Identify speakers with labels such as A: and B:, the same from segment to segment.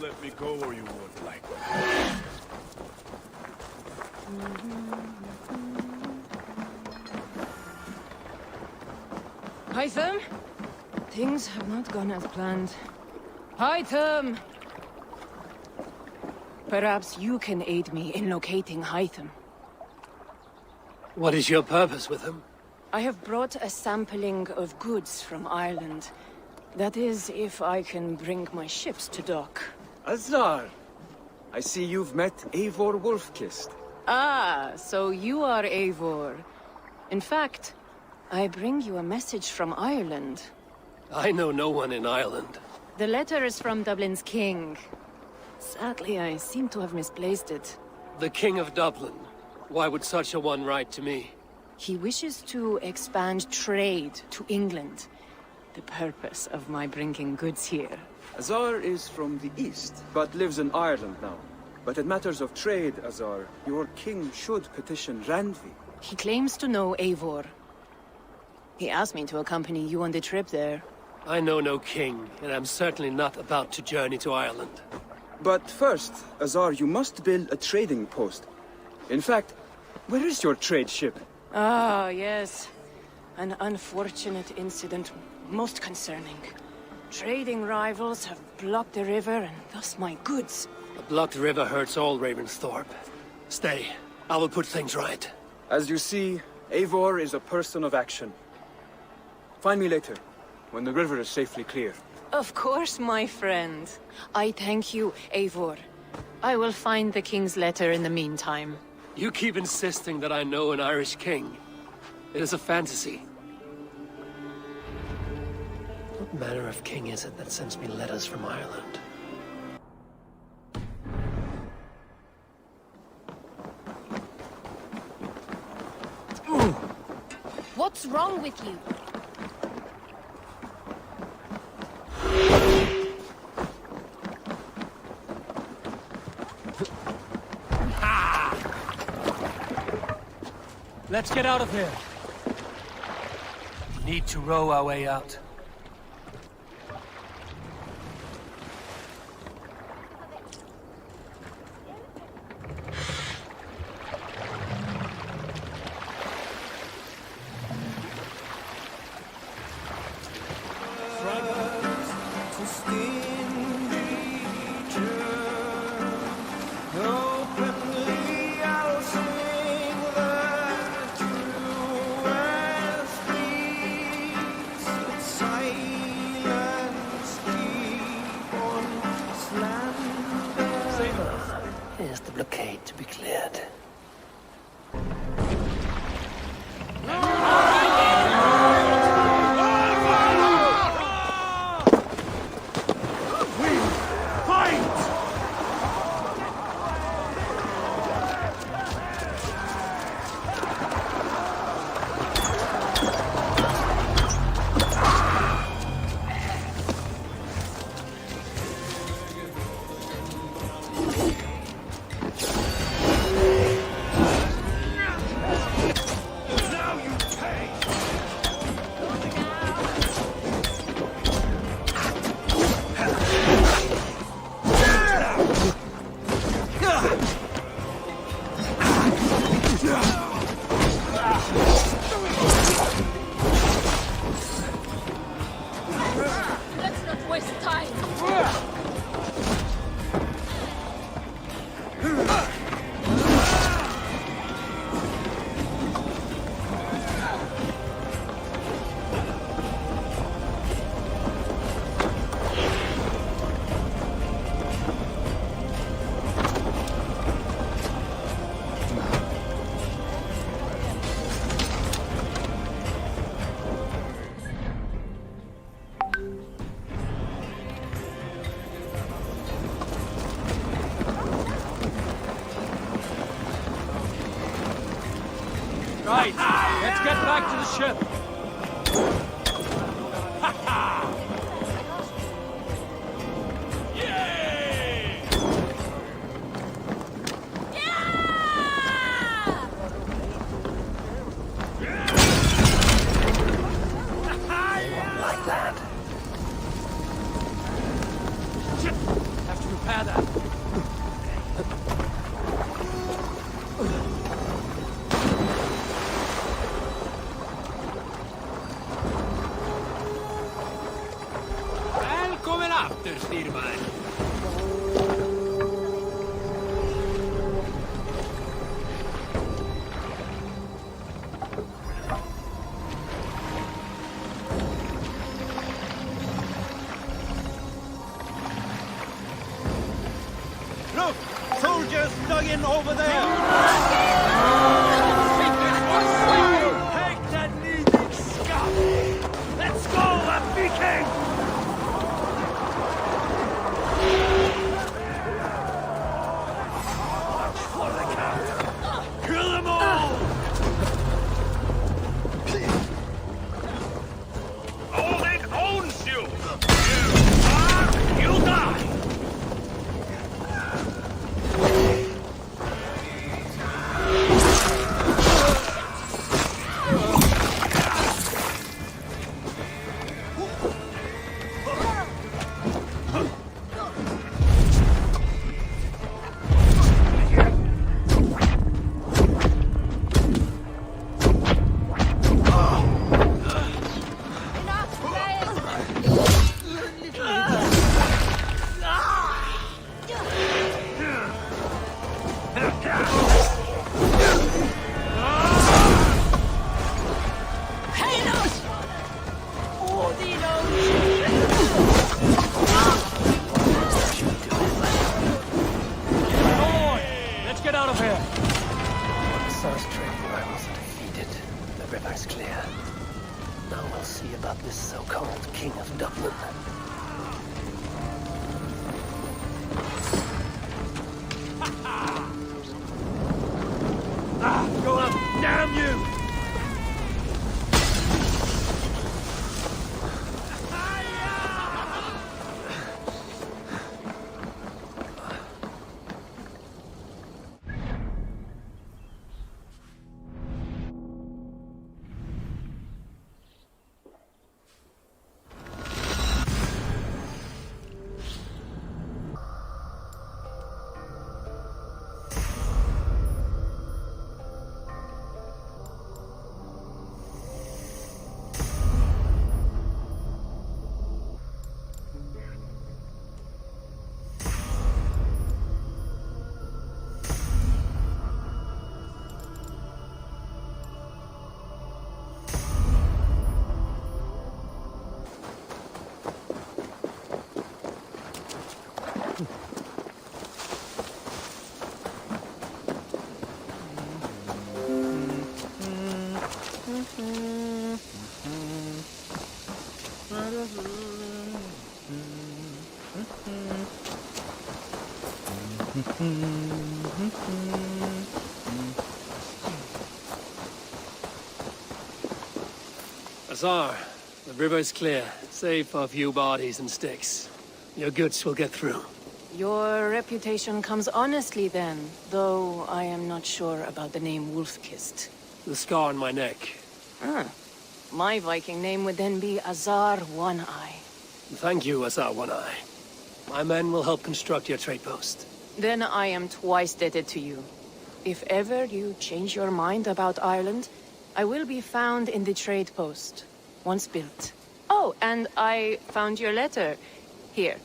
A: let me go or you won't like it.
B: Hytham? Things have not gone as planned. Hytham! Perhaps you can aid me in locating Hytham.
C: What is your purpose with him?
B: I have brought a sampling of goods from Ireland. That is, if I can bring my ships to dock.
D: Azar! I see you've met Eivor Wolfkist.
B: Ah, so you are Eivor. In fact, I bring you a message from Ireland.
C: I know no one in Ireland.
B: The letter is from Dublin's king. Sadly, I seem to have misplaced it.
C: The King of Dublin. Why would such a one write to me?
B: He wishes to expand trade to England. The purpose of my bringing goods here.
D: Azar is from the east, but lives in Ireland now. But in matters of trade, Azar, your king should petition Randvi.
B: He claims to know Eivor. He asked me to accompany you on the trip there.
C: I know no king, and I'm certainly not about to journey to Ireland.
D: But first, Azar, you must build a trading post. In fact, where is your trade ship?
B: Ah, yes. An unfortunate incident, most concerning. Trading rivals have blocked the river, and thus my goods.
C: A blocked river hurts all Ravensthorpe. Stay. I will put things right.
D: As you see, Eivor is a person of action. Find me later, when the river is safely clear.
B: Of course, my friend. I thank you, Eivor. I will find the king's letter in the meantime.
C: You keep insisting that I know an Irish king. It is a fantasy. What manner of king is it that sends me letters from Ireland?
E: What's wrong with you?
C: Let's get out of here. We need to row our way out. Is the blockade to be cleared?
E: Let's not waste time.
C: Right, let's get back to the ship. Like that. Shit! Have to repair that.
A: Välkommen efter, styrman.
F: Look! Soldiers dug in over there!
A: Take that needing scum! Let's go, a Viking! For the count! Kill them all! Odin owns you! You die!
C: Let's get out of here! Sar's trading rivals are defeated. The river's clear. Now we'll see about this so-called King of Dublin.
A: Go up, damn you!
C: Azar, the river is clear, save for a few bodies and sticks. Your goods will get through.
B: Your reputation comes honestly then, though I am not sure about the name Wolf-Kissed.
C: The scar on my neck.
B: Ah, my Viking name would then be Azar One-Eye.
C: Thank you, Azar One-Eye. My men will help construct your trade post.
B: Then I am twice indebted to you. If ever you change your mind about Ireland, I will be found in the trade post, once built. Oh, and I found your letter. Here.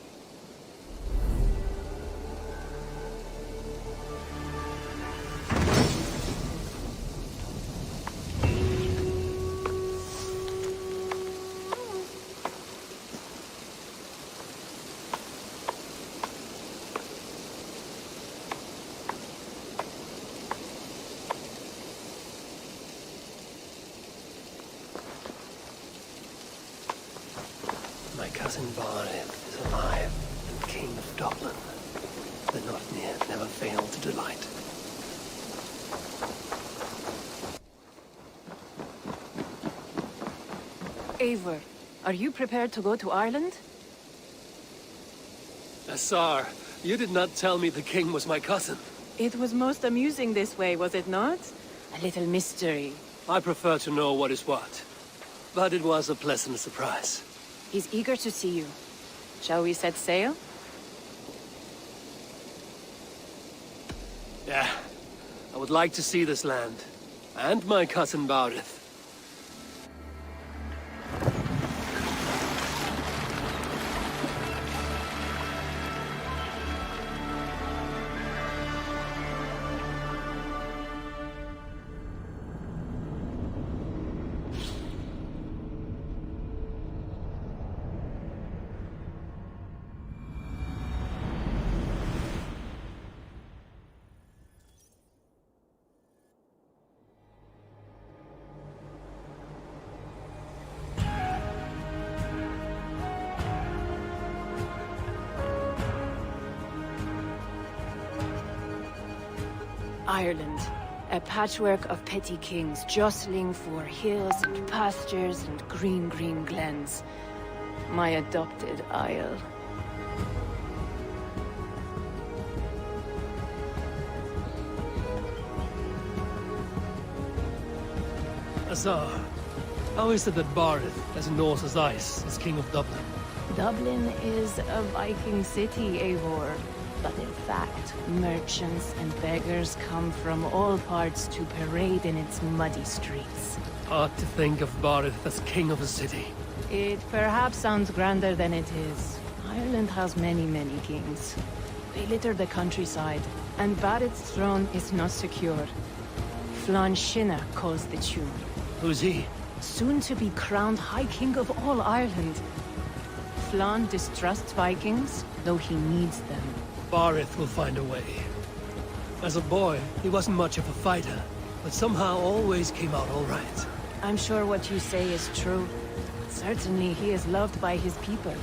C: My cousin Barnett is alive and King of Dublin. The Northnir never failed to delight.
B: Eivor, are you prepared to go to Ireland?
C: Azar, you did not tell me the king was my cousin.
B: It was most amusing this way, was it not? A little mystery.
C: I prefer to know what is what. But it was a pleasant surprise.
B: He's eager to see you. Shall we set sail?
C: would like to see this land. And my cousin Barith.
B: Ireland, a patchwork of petty kings jostling for hills and pastures and green glens. My adopted isle.
C: Azar, how is it that Barith, as Norse as ice, is king of Dublin?
B: Dublin is a Viking city, Eivor. But in fact, merchants and beggars come from all parts to parade in its muddy streets.
C: Hard to think of Barith as king of a city.
B: It perhaps sounds grander than it is. Ireland has many kings. They litter the countryside, and Barith's throne is not secure. Flann Sinna calls the tune.
C: Who's he?
B: Soon to be crowned High King of all Ireland. Flann distrusts Vikings, though he needs them.
C: Barith will find a way. As a boy, he wasn't much of a fighter, but somehow always came out all right.
B: I'm sure what you say is true. Certainly he is loved by his people.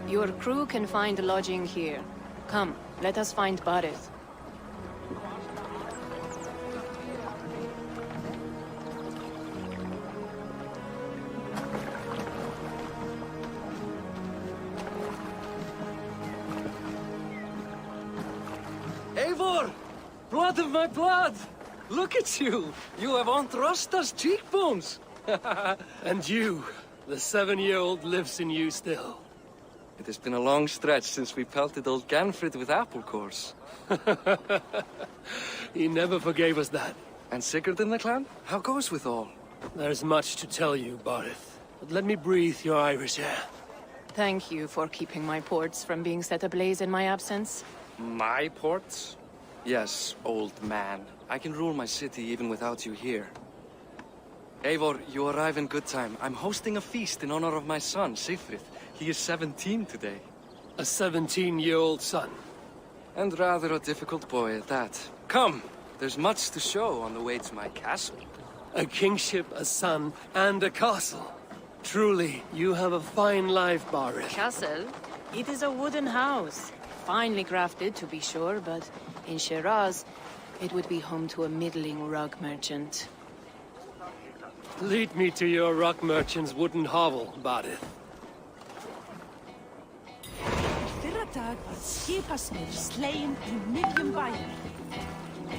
B: Your crew can find lodging here. Come, let us find Barith.
G: Eivor! Blood of my blood! Look at you! You have Aunt Rosta's cheekbones!
C: And you, the 7-year-old lives in you still.
G: It has been a long stretch since we pelted old Ganfrid with apple cores.
C: He never forgave us that.
G: And Sigurd in the clan? How goes with all?
C: There's much to tell you, Barith, but let me breathe your Irish air.
B: Thank you for keeping my ports from being set ablaze in my absence.
G: My ports? Yes, old man. I can rule my city even without you here. Eivor, you arrive in good time. I'm hosting a feast in honor of my son, Sigfrid. He is 17 today.
C: A 17-year-old son.
G: And rather a difficult boy at that. Come, there's much to show on the way to my castle.
C: A kingship, a son, and a castle. Truly, you have a fine life, Barith.
B: Castle? It is a wooden house. Finely crafted, to be sure, but in Shiraz, it would be home to a middling rug merchant.
C: Lead me to your rock merchant's wooden hovel, Barith.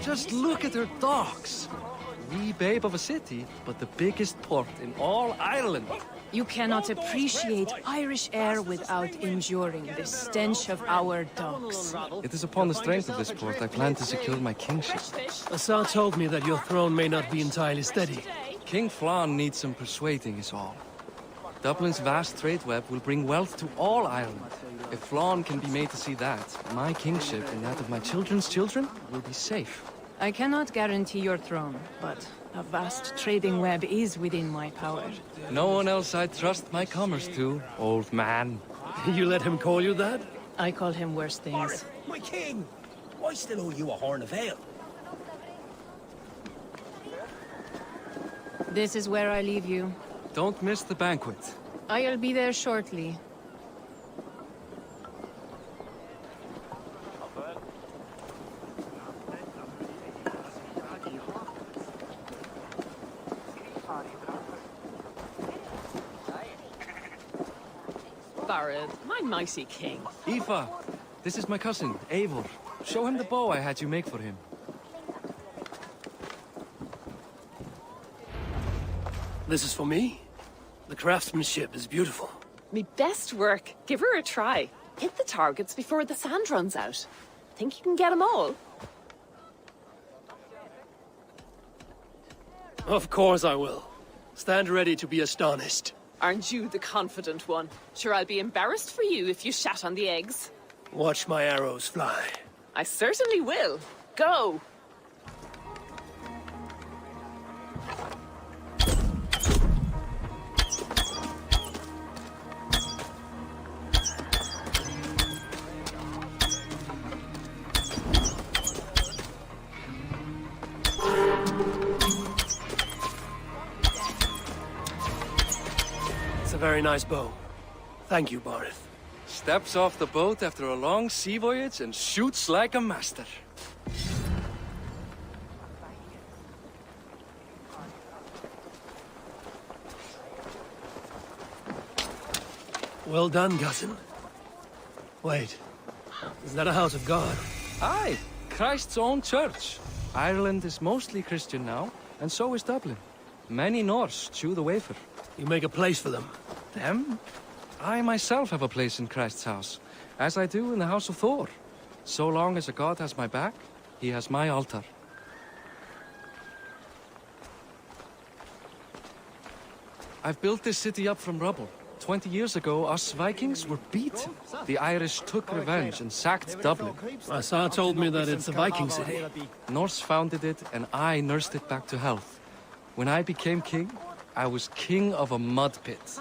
G: Just look at her docks. Wee babe of a city, but the biggest port in all Ireland.
B: You cannot appreciate Irish air without enduring the stench of our docks.
G: It is upon the strength of this port I plan to secure my kingship.
C: Assar told me that your throne may not be entirely steady.
G: King Flann needs some persuading is all. Dublin's vast trade web will bring wealth to all Ireland. If Flann can be made to see that, my kingship and that of my children's children will be safe.
B: I cannot guarantee your throne, but a vast trading web is within my power.
G: No one else I'd trust my commerce to, old man.
C: You let him call you that?
B: I call him worse things.
F: My king! I still owe you a horn of ale.
B: This is where I leave you.
G: Don't miss the banquet.
B: I'll be there shortly.
H: Barad, my mighty king.
G: Aoife, this is my cousin, Eivor. Show him the bow I had you make for him.
C: This is for me? The craftsmanship is beautiful.
H: Me best work. Give her a try. Hit the targets before the sand runs out. Think you can get them all?
C: Of course I will. Stand ready to be astonished.
H: Aren't you the confident one? Sure, I'll be embarrassed for you if you shat on the eggs.
C: Watch my arrows fly.
H: I certainly will. Go!
C: It's a very nice bow. Thank you, Barith.
G: Steps off the boat after a long sea voyage and shoots like a master.
C: Well done, cousin. Wait, is that a house of God?
G: Aye, Christ's own church. Ireland is mostly Christian now, and so is Dublin. Many Norse chew the wafer.
C: You make a place for them.
G: Them? I myself have a place in Christ's house, as I do in the house of Thor. So long as a god has my back, he has my altar. I've built this city up from rubble. 20 years ago, us Vikings were beaten. The Irish took revenge and sacked Dublin.
C: Asa told me that it's a Viking city.
G: Norse founded it, and I nursed it back to health. When I became king, I was king of a mud pit.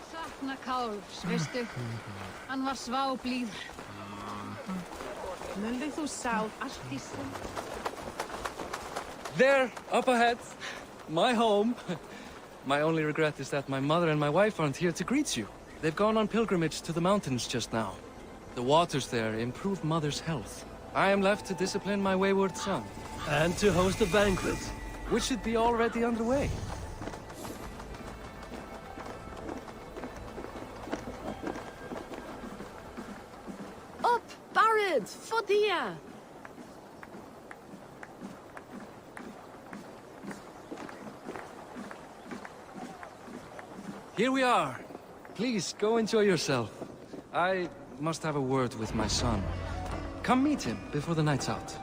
E: Sakna Káls, veistu? Hann var sváblíður. Muldið þú sáð allt í sinn?
G: There, up ahead, my home. My only regret is that my mother and my wife aren't here to greet you. They've gone on pilgrimage to the mountains just now. The waters there improve mother's health. I am left to discipline my wayward son.
C: And to host a banquet.
G: Which should be already underway.
B: Up, Barad! Fodia!
G: Here we are. Please, go enjoy yourself. I must have a word with my son. Come meet him before the night's out.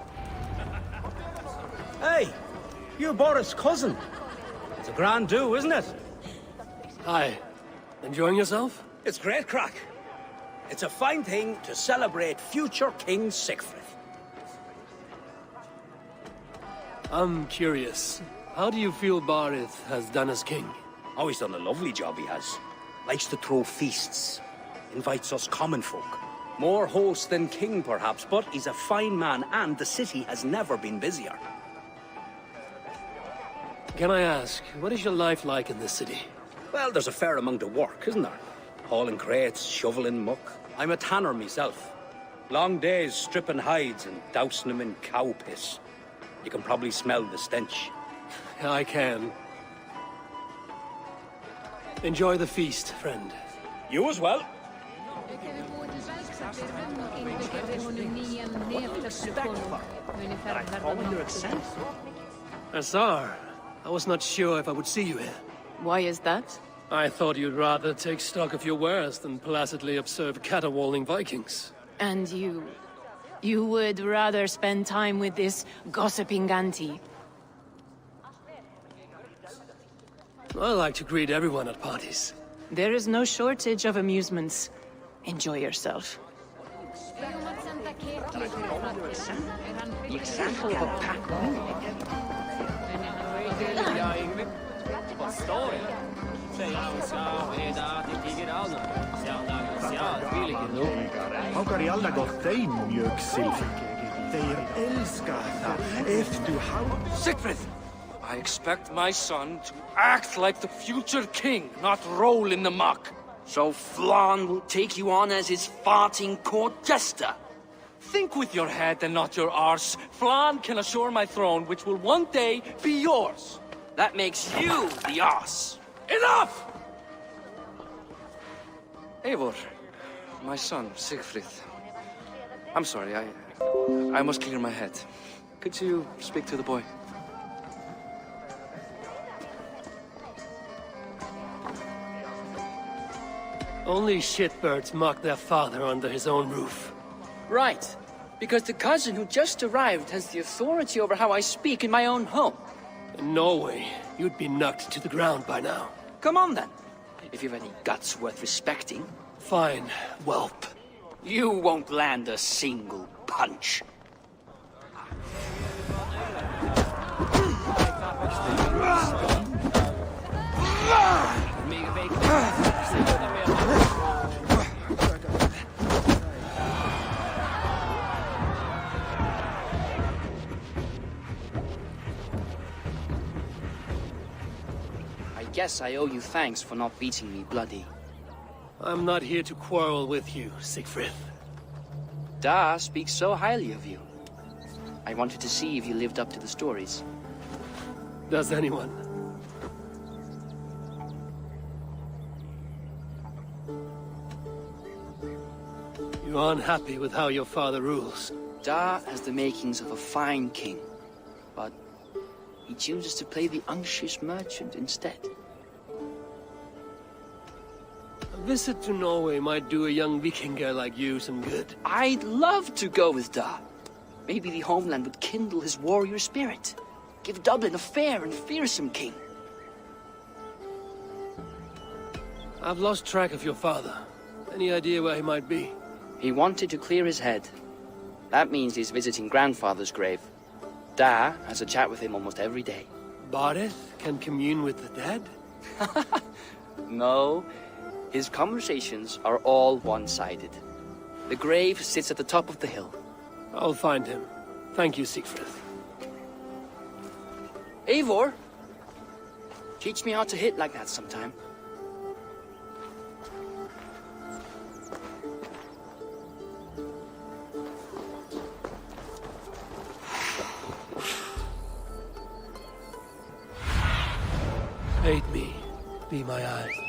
F: Hey, you're Boris' cousin. It's a grand do, isn't it?
C: Hi. Enjoying yourself?
F: It's great crack. It's a fine thing to celebrate future King Sigfrid.
C: I'm curious. How do you feel Barith has done as king?
F: Oh, he's done a lovely job, he has. Likes to throw feasts. Invites us common folk. More host than king, perhaps, but he's a fine man, and the city has never been busier.
C: Can I ask, what is your life like in this city?
F: Well, there's a fair amount of work, isn't there? Hauling crates, shoveling muck. I'm a tanner myself. Long days stripping hides and dousing them in cow piss. You can probably smell the stench.
C: I can. Enjoy the feast, friend.
F: You as well.
C: Azar, I was not sure if I would see you here.
B: Why is that?
C: I thought you'd rather take stock of your wares than placidly observe caterwauling Vikings.
B: And you... you would rather spend time with this gossiping auntie?
C: I like to greet everyone at parties.
B: There is no shortage of amusements. Enjoy yourself.
A: Har i alla gått dig mjölksilver? De älskar det. Efter du har...
G: Siegfried! I expect my son to act like the future king, not roll in the muck.
I: So Flan will take you on as his farting court jester?
G: Think with your head and not your arse. Flan can assure my throne, which will one day be yours.
I: That makes you the ass.
G: Enough! Eivor, my son, Siegfried. I'm sorry, I must clear my head. Could you speak to the boy?
C: Only shitbirds mock their father under his own roof.
I: Right. Because the cousin who just arrived has the authority over how I speak in my own home.
C: In Norway, you'd be knocked to the ground by now.
I: Come on then. If you've any guts worth respecting.
C: Fine, whelp.
I: You won't land a single punch. I guess I owe you thanks for not beating me bloody.
C: I'm not here to quarrel with you, Siegfried.
I: Da speaks so highly of you. I wanted to see if you lived up to the stories.
C: Does anyone? You're unhappy with how your father rules.
I: Da has the makings of a fine king, but he chooses to play the unctuous merchant instead.
C: A visit to Norway might do a young Vikinger like you some good.
I: I'd love to go with Da. Maybe the homeland would kindle his warrior spirit. Give Dublin a fair and fearsome king.
C: I've lost track of your father. Any idea where he might be?
I: He wanted to clear his head. That means he's visiting grandfather's grave. Da has a chat with him almost every day.
C: Bardeth can commune with the dead?
I: No. His conversations are all one-sided. The grave sits at the top of the hill.
C: I'll find him. Thank you, Siegfried.
I: Eivor! Teach me how to hit like that sometime.
C: Aid me. Be my eyes.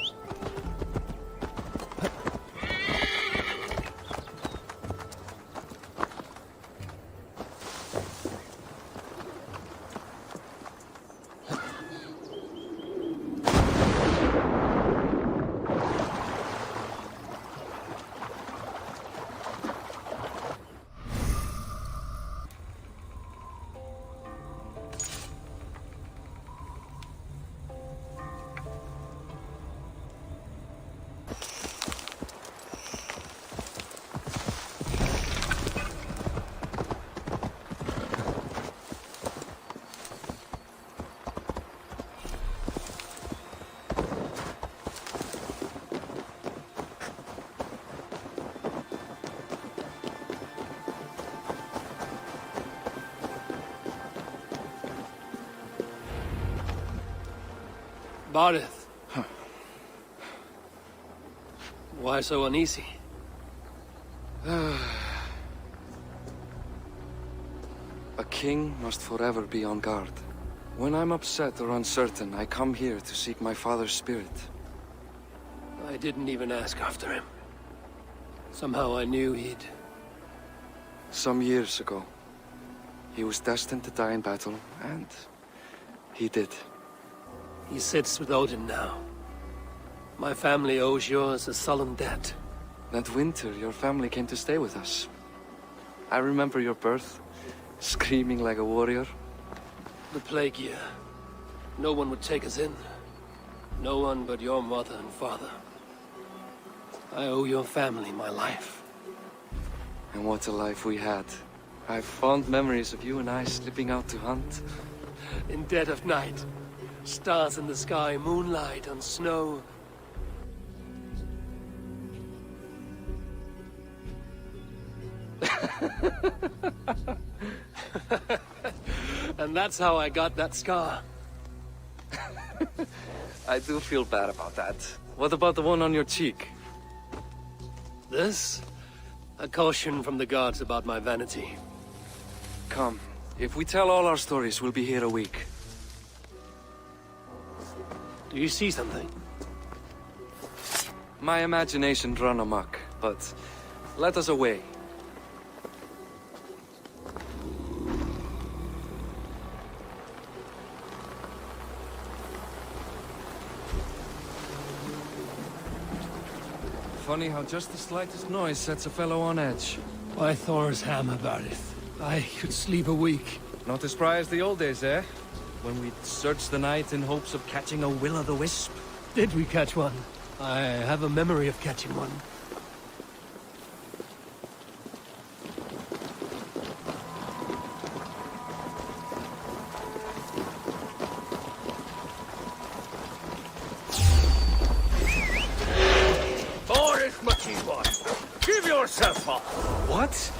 C: Bardeth.
G: Huh.
C: Why so uneasy?
G: A king must forever be on guard. When I'm upset or uncertain, I come here to seek my father's spirit.
C: I didn't even ask after him. Somehow I knew he'd...
G: Some years ago, he was destined to die in battle, and he did.
C: He sits with Odin now. My family owes yours a sullen debt.
G: That winter, your family came to stay with us. I remember your birth, screaming like a warrior.
C: The plague year. No one would take us in. No one but your mother and father. I owe your family my life.
G: And what a life we had. I have fond memories of you and I slipping out to hunt.
C: In dead of night. Stars in the sky, moonlight on snow. And that's how I got that scar.
G: I do feel bad about that. What about the one on your cheek?
C: This? A caution from the gods about my vanity.
G: Come, if we tell all our stories, we'll be here a week.
C: Do you see something?
G: My imagination run amok, but let us away. Funny how just the slightest noise sets a fellow on edge.
C: Why Thor's hammer, Barith? I could sleep a week.
G: Not as spry as the old days, eh? When we'd search the night in hopes of catching a will-o'-the-wisp.
C: Did we catch one? I have a memory of catching one.
A: Boris Machiboy, give yourself up!
G: What?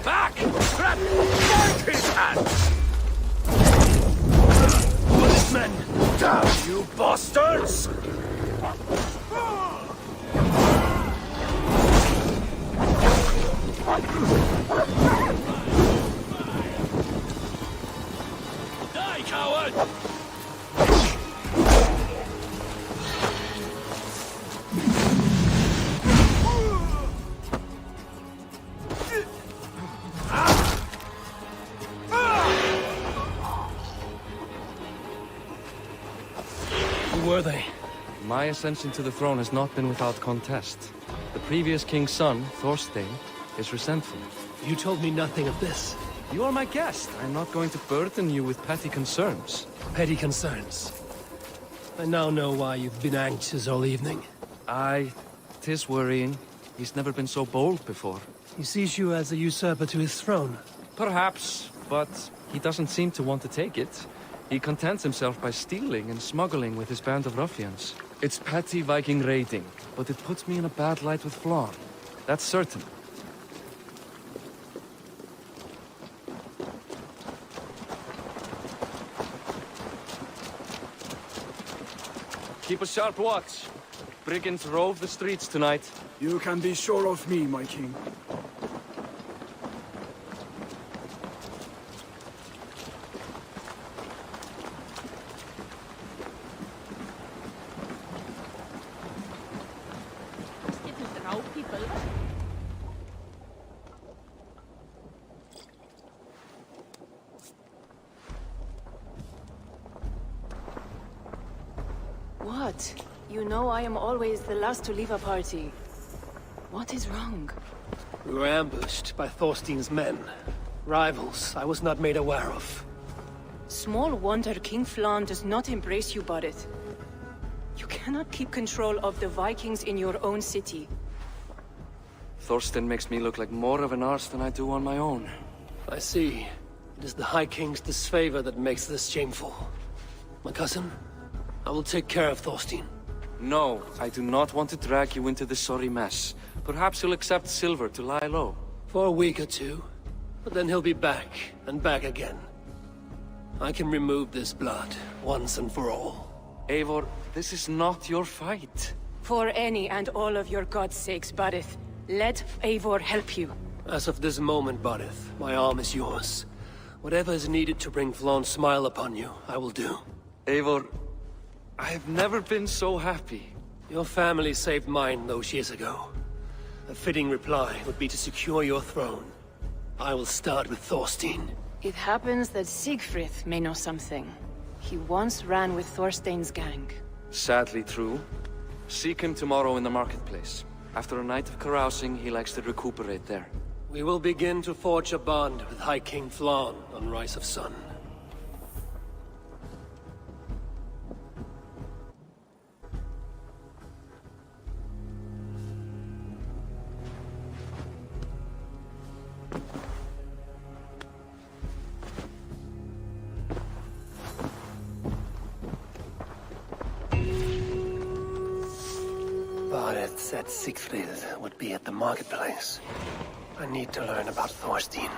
A: Back! Grab! Fight his hands! Policemen! Down, you bastards! Die, coward!
C: Who were they?
G: My ascension to the throne has not been without contest. The previous king's son, Thorstein, is resentful.
C: You told me nothing of this.
G: You are my guest. I'm not going to burden you with petty concerns.
C: Petty concerns. I now know why you've been anxious all evening.
G: Aye, 'tis worrying. He's never been so bold before.
C: He sees you as a usurper to his throne.
G: Perhaps, but he doesn't seem to want to take it. He contents himself by stealing and smuggling with his band of ruffians. It's petty Viking raiding, but it puts me in a bad light with Flann. That's certain. Keep a sharp watch. Brigands rove the streets tonight.
D: You can be sure of me, my king.
B: What? You know I am always the last to leave a party. What is wrong?
C: We were ambushed by Thorstein's men. Rivals I was not made aware of.
B: Small wonder King Flann does not embrace you, Barith. You cannot keep control of the Vikings in your own city.
G: Thorstein makes me look like more of an arse than I do on my own.
C: I see. It is the High King's disfavor that makes this shameful. My cousin, I will take care of Thorstein.
G: No, I do not want to drag you into this sorry mess. Perhaps you'll accept silver to lie low.
C: For a week or two, but then he'll be back, and back again. I can remove this blood, once and for all.
G: Eivor, this is not your fight.
B: For any and all of your gods' sakes, Barith, let Eivor help you.
C: As of this moment, Barith, my arm is yours. Whatever is needed to bring Flann's smile upon you, I will do.
G: Eivor, I have never been so happy.
C: Your family saved mine those years ago. A fitting reply would be to secure your throne. I will start with Thorstein.
B: It happens that Siegfried may know something. He once ran with Thorstein's gang.
G: Sadly true. Seek him tomorrow in the marketplace. After a night of carousing, he likes to recuperate there.
C: We will begin to forge a bond with High King Flann on Rise of Sun. Barith said Siegfried would be at the marketplace. I need to learn about Thorstein.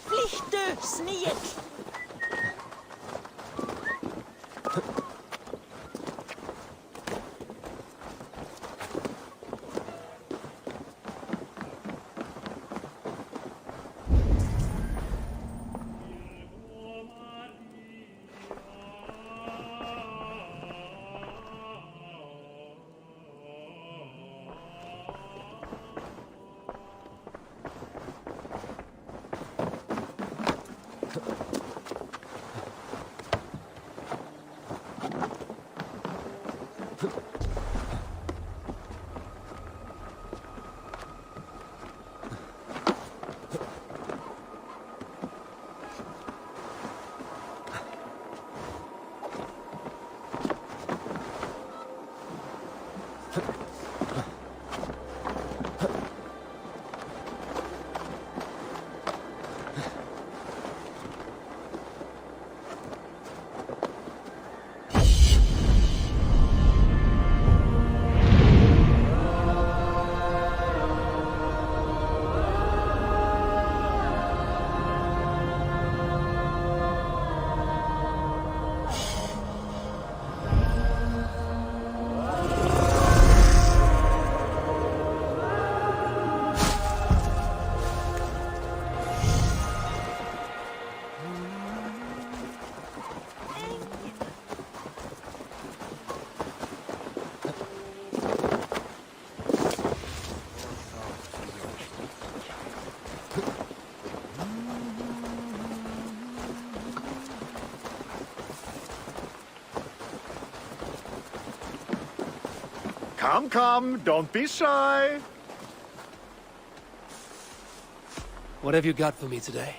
J: Flykte, sniek!
A: Come, come, don't be shy.
C: What have you got for me today?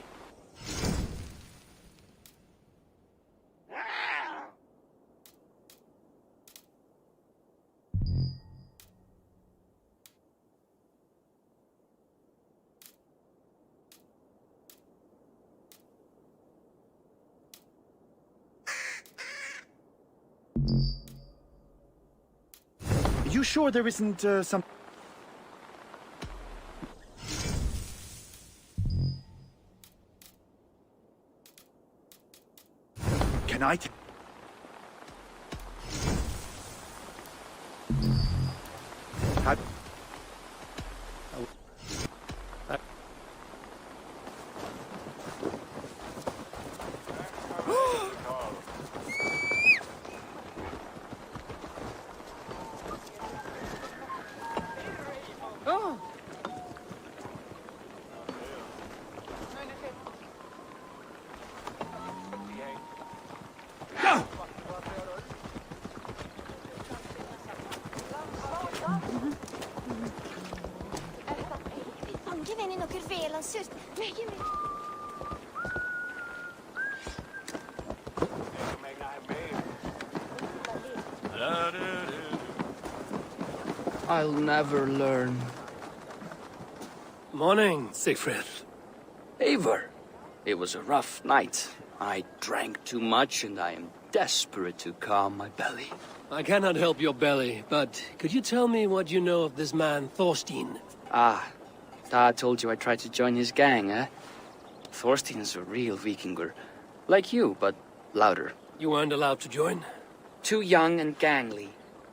A: You sure there isn't some... Can I...
I: I'll never learn.
C: Morning, Siegfried.
I: Eivor, it was a rough night. I drank too much and I am desperate to calm my belly.
C: I cannot help your belly, but could you tell me what you know of this man, Thorstein?
I: Ah, Dad told you I tried to join his gang, eh? Thorstein is a real Vikinger. Like you, but louder.
C: You weren't allowed to join?
I: Too young and gangly.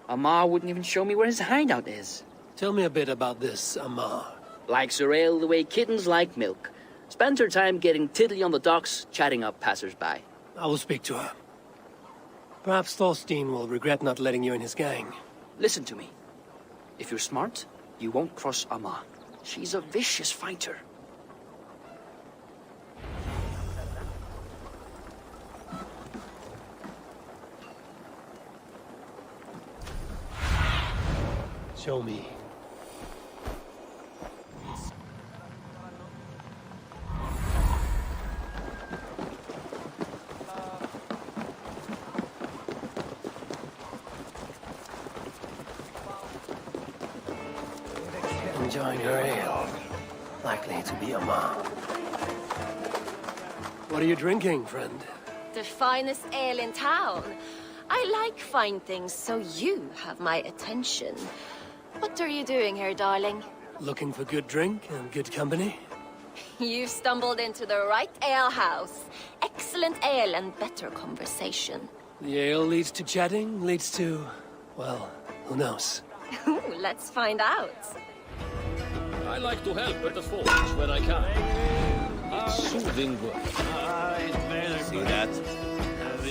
I: Amar wouldn't even show me where his hideout is.
C: Tell me a bit about this Amar.
I: Likes her ale the way kittens like milk. Spends her time getting tiddly on the docks, chatting up passers-by.
C: I will speak to her. Perhaps Thorstein will regret not letting you in his gang.
I: Listen to me. If you're smart, you won't cross Amar. She's a vicious fighter.
C: Show me. Enjoying her ale. Likely to be a mom. What are you drinking, friend?
K: The finest ale in town. I like fine things, so you have my attention. What are you doing here, darling?
C: Looking for good drink and good company?
K: You've stumbled into the right alehouse. Excellent ale and better conversation.
C: The ale leads to chatting, leads to... well, who knows?
K: Let's find out.
L: I like to help at the forge when I can. It's soothing work.
A: See that?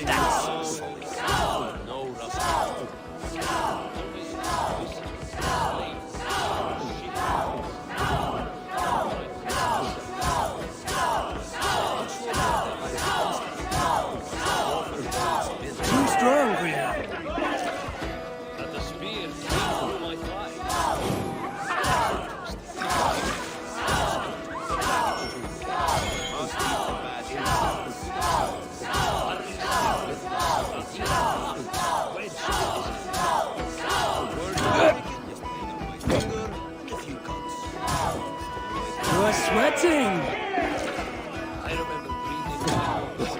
L: That's no rust.
C: Too strong for you.
L: That the spear came through my thigh.
C: You are sweating!
L: I remember breathing out blood.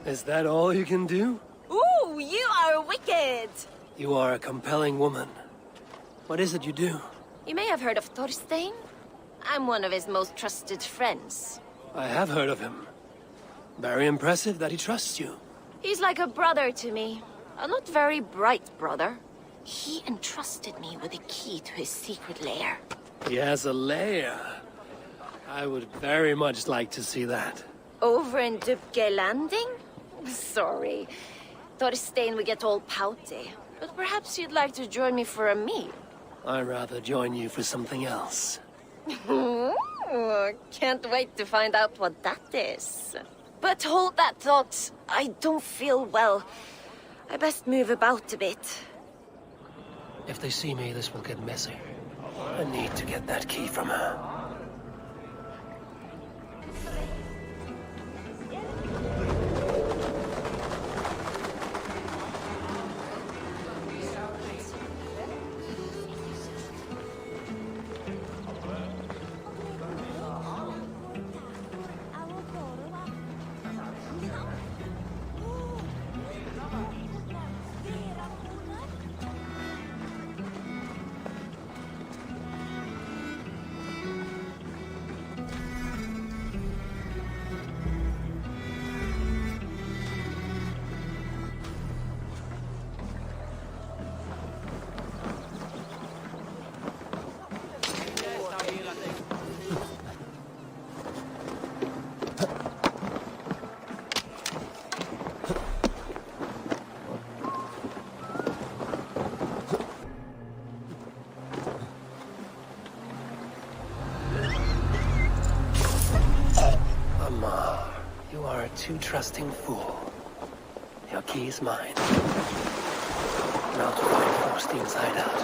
C: Is that all you can do?
K: Ooh, you are wicked!
C: You are a compelling woman. What is it you do?
K: You may have heard of Thorstein. I'm one of his most trusted friends.
C: I have heard of him. Very impressive that he trusts you.
K: He's like a brother to me. A not very bright brother. He entrusted me with the key to his secret lair.
C: He has a lair. I would very much like to see that.
K: Over in Dubke Landing? Sorry. Thorstein would get all pouty. But perhaps you'd like to join me for a meal.
C: I'd rather join you for something else.
K: Ooh, can't wait to find out what that is. But hold that thought. I don't feel well. I best move about a bit.
C: If they see me, this will get messy. I need to get that key from her. You are a too trusting fool. Your key is mine. Now to find Thorstein's hideout.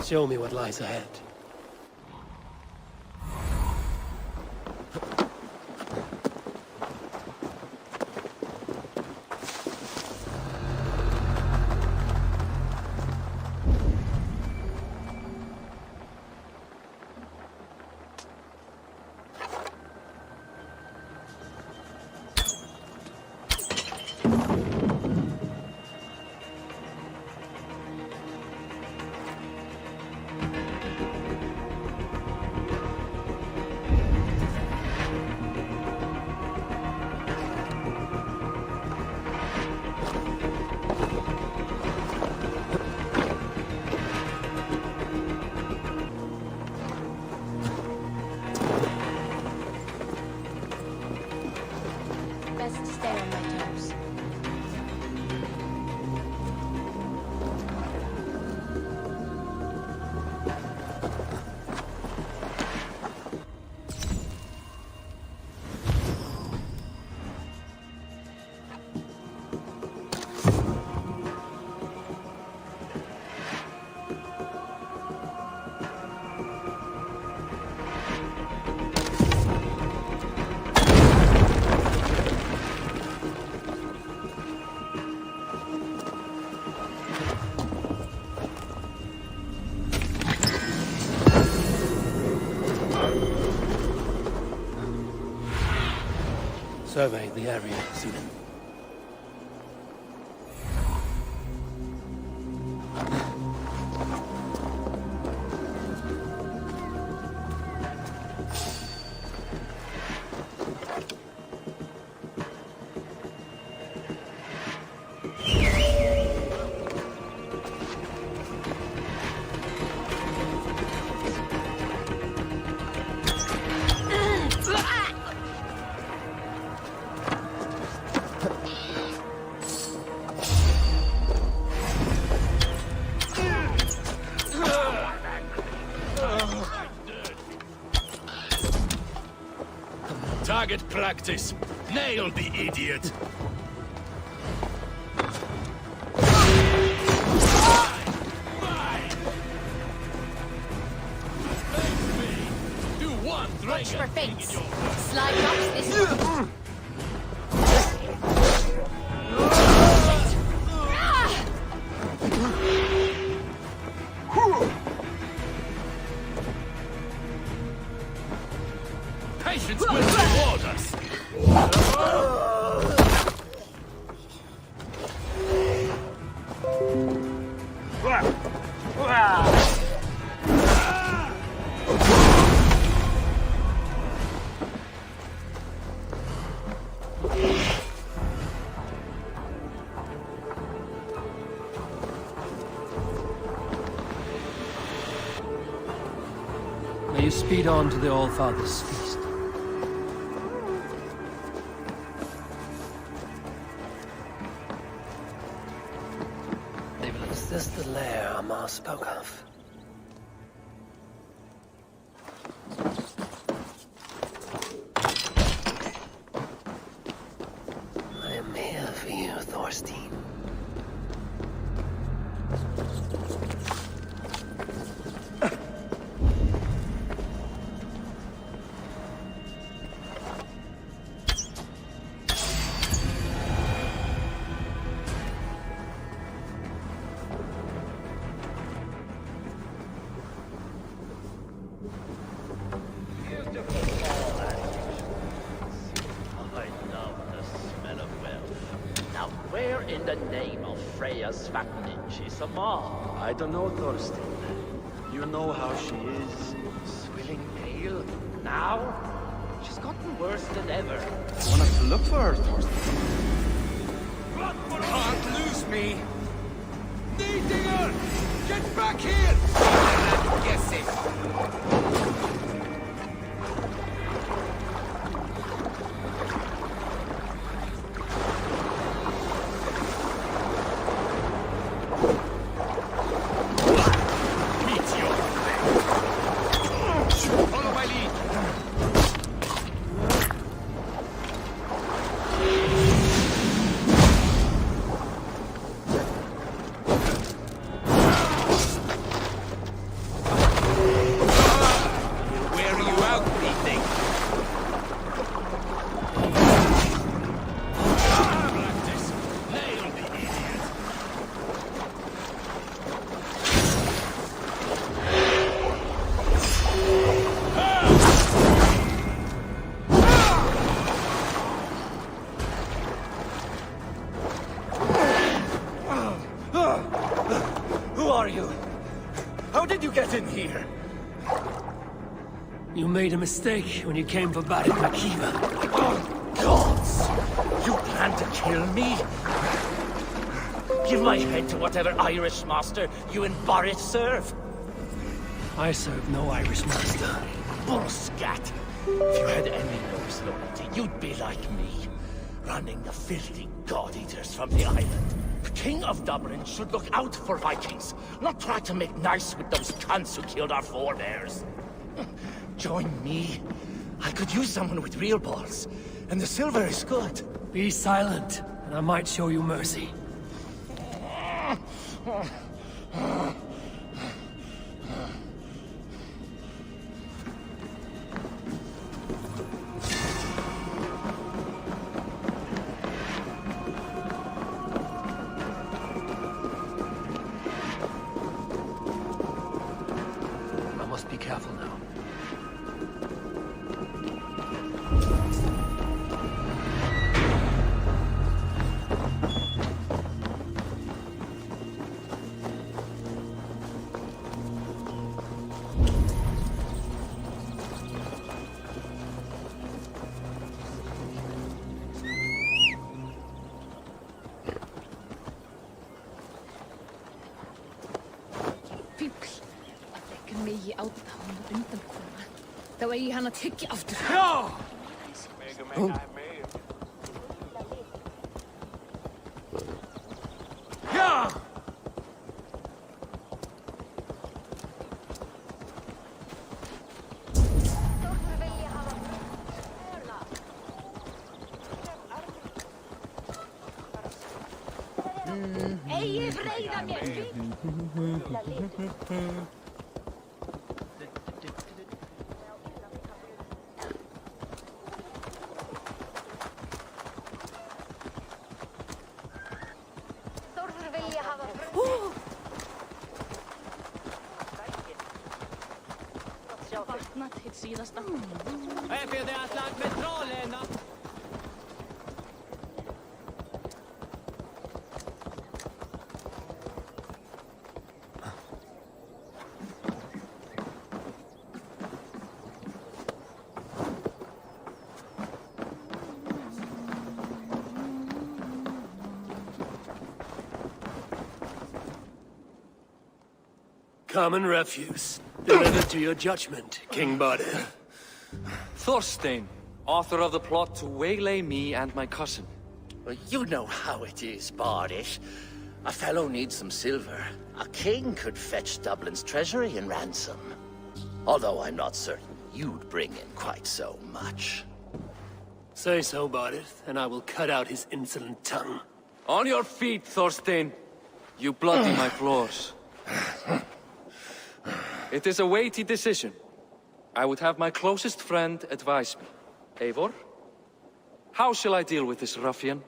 C: Show me what lies ahead. survey the area, Seaman.
L: Target practice. Nail the idiot. Do one
E: Watch for feints. Slide knocks this.
L: Patience will reward us.
C: May you speed on to the All-Father's feast. Is this the lair Amar spoke of? I am here for you, Thorstein.
J: Where in the name of Freya's fattening is Amar?
A: I don't know, Thorstein. You know how she is.
J: Swilling pale? Now? She's gotten worse than ever.
A: You want us to look for her, Thorstein?
L: Can't lose me. Needinger! Get back here! Guess it.
J: Who are you? How did you get in here?
C: You made a mistake when you came for Baron Makiva.
J: Oh, gods! You plan to kill me? Give my head to whatever Irish master you and Boris serve.
C: I serve no Irish master.
J: Bullscat! If you had any Norse loyalty, you'd be like me, running the filthy god-eaters from the island. The King of Dublin should look out for Vikings, not try to make nice with those cunts who killed our forebears. Join me. I could use someone with real balls, and the silver is good.
C: Be silent, and I might show you mercy. I must be careful now.
E: megi áta hún undan koma. Þá eigi hann að tyggja aftur.
J: Já! Já!
E: Eigi breyða mér! Þórður vilja hafa
H: Vatnat hitt síðasta.
J: Jag blir det att lag med trollen.
C: Common refuse. Delivered to your judgment, King Bardir.
G: Thorstein, author of the plot to waylay me and my cousin.
J: Well, you know how it is, Bardish. A fellow needs some silver. A king could fetch Dublin's treasury in ransom. Although I'm not certain you'd bring in quite so much.
C: Say so, Bardir, and I will cut out his insolent tongue.
G: On your feet, Thorstein. You bloody my floors. It is a weighty decision. I would have my closest friend advise me. Eivor, how shall I deal with this ruffian?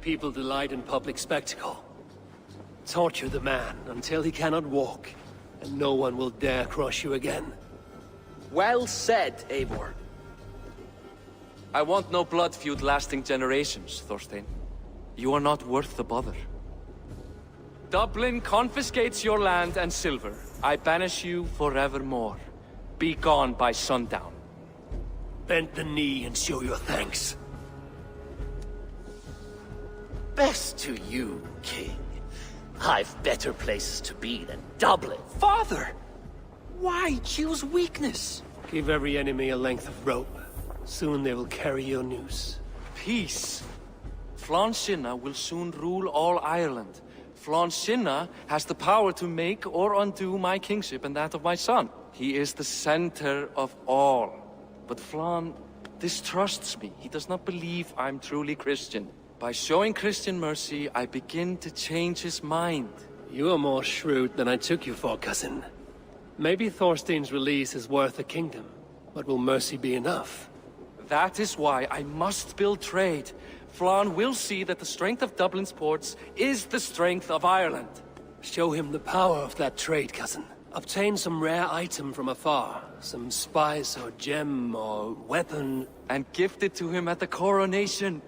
C: People delight in public spectacle. Torture the man until he cannot walk, and no one will dare cross you again.
G: Well said, Eivor. I want no blood feud lasting generations, Thorstein. You are not worth the bother. Dublin confiscates your land and silver. I banish you forevermore. Be gone by sundown.
C: Bend the knee and show your thanks.
J: Best to you, King. I've better places to be than Dublin.
G: Father! Why choose weakness?
C: Give every enemy a length of rope. Soon they will carry your news.
G: Peace. Flann Sinna will soon rule all Ireland. Flann Sinna has the power to make or undo my kingship and that of my son. He is the center of all. But Flann distrusts me. He does not believe I'm truly Christian. By showing Christian mercy, I begin to change his mind.
C: You are more shrewd than I took you for, cousin. Maybe Thorstein's release is worth a kingdom, but will mercy be enough?
G: That is why I must build trade. Flann will see that the strength of Dublin's ports is the strength of Ireland.
C: Show him the power of that trade, cousin. Obtain some rare item from afar, some spice or gem or weapon,
G: and gift it to him at the coronation.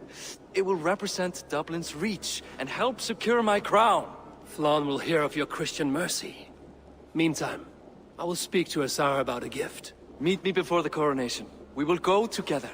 G: It will represent Dublin's reach and help secure my crown.
C: Flann will hear of your Christian mercy. Meantime, I will speak to Asar about a gift.
G: Meet me before the coronation. We will go together.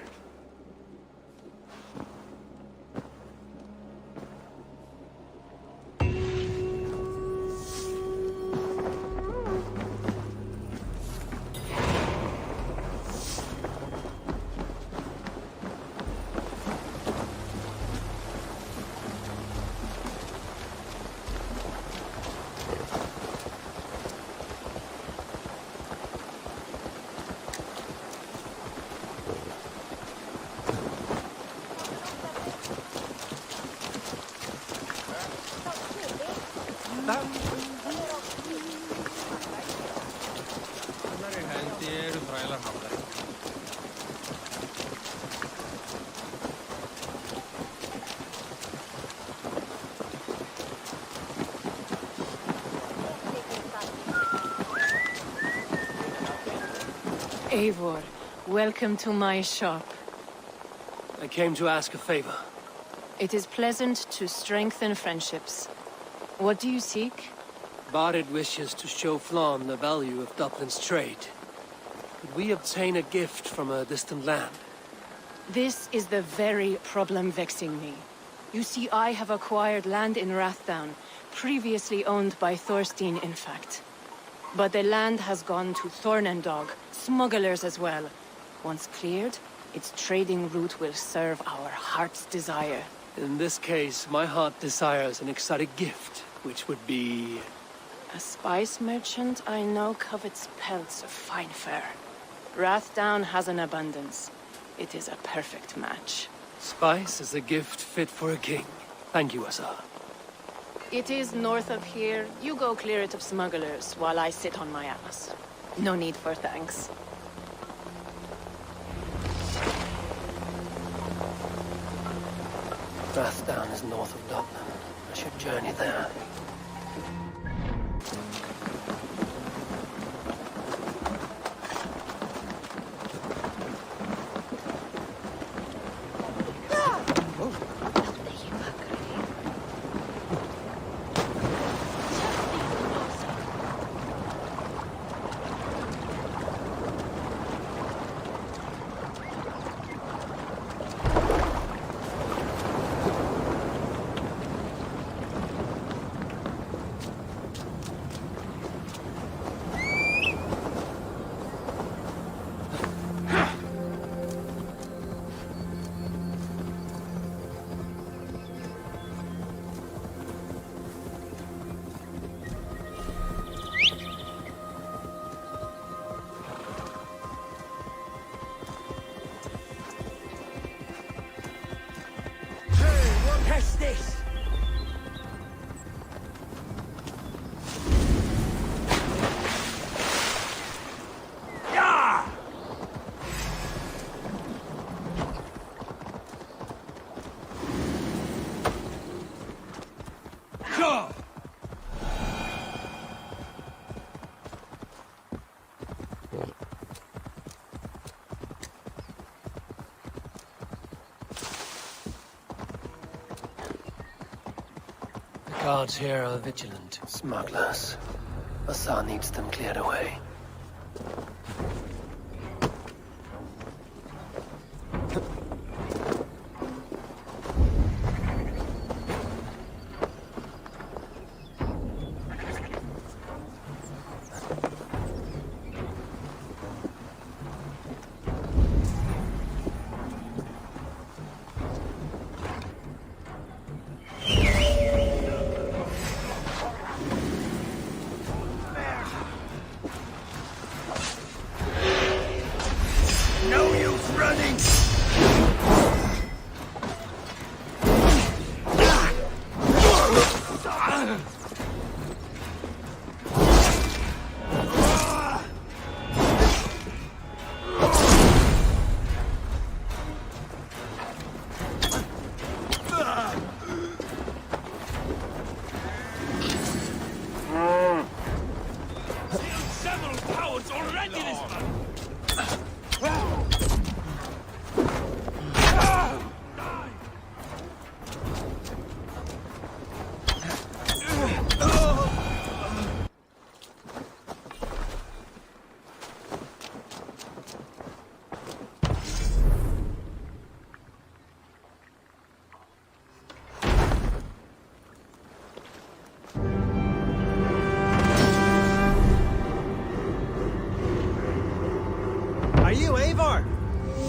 B: Eivor, welcome to my shop.
C: I came to ask a favor.
B: It is pleasant to strengthen friendships. What do you seek?
C: Barid wishes to show Flann the value of Dublin's trade. Could we obtain a gift from a distant land?
B: This is the very problem vexing me. You see, I have acquired land in Rathdown, previously owned by Thorstein, in fact. But the land has gone to Thornendog, smugglers as well. Once cleared, its trading route will serve our heart's desire.
C: In this case, my heart desires an exotic gift, which would be...
B: A spice merchant I know covets pelts of fine fur. Rathdown has an abundance. It is a perfect match.
C: Spice is a gift fit for a king. Thank you, Azar.
B: It is north of here. You go clear it of smugglers, while I sit on my ass. No need for thanks.
C: Rathdown is north of Dublin. I should journey there.
J: Press this! Yeah! Go!
C: Guards here are vigilant. Smugglers. Azar needs them cleared away.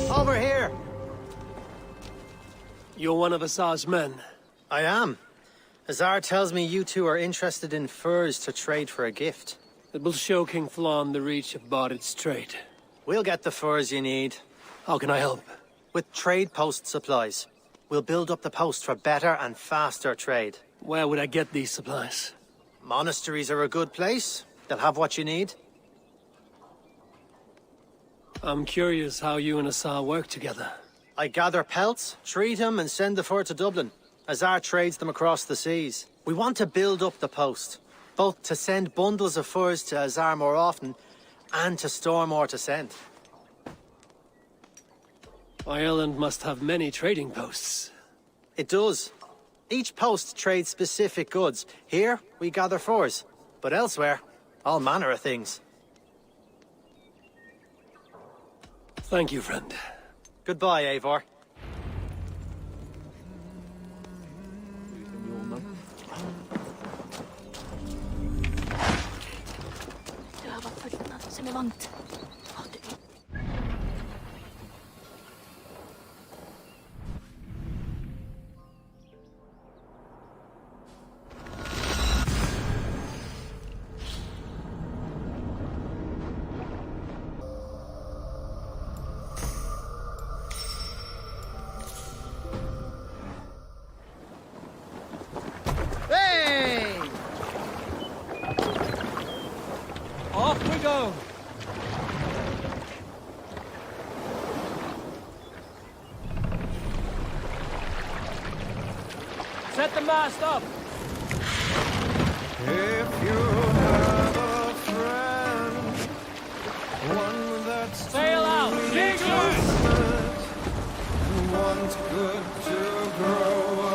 M: Over here!
C: You're one of Azar's men.
M: I am. Azar tells me you two are interested in furs to trade for a gift.
C: It will show King Flann the reach of Barid's trade.
M: We'll get the furs you need.
C: How can I help?
M: With trade post supplies. We'll build up the post for better and faster trade.
C: Where would I get these supplies?
M: Monasteries are a good place. They'll have what you need.
C: I'm curious how you and Azar work together.
M: I gather pelts, treat them, and send the fur to Dublin. Azar trades them across the seas. We want to build up the post, both to send bundles of furs to Azar more often, and to store more to send.
C: Ireland must have many trading posts.
M: It does. Each post trades specific goods. Here, we gather furs. But elsewhere, all manner of things.
C: Thank you, friend.
M: Goodbye, Eivor.
N: Hey! Off we go! Set the mast up!
A: If you have a friend, one that's
N: Sail out! Dig loose!
A: want good to grow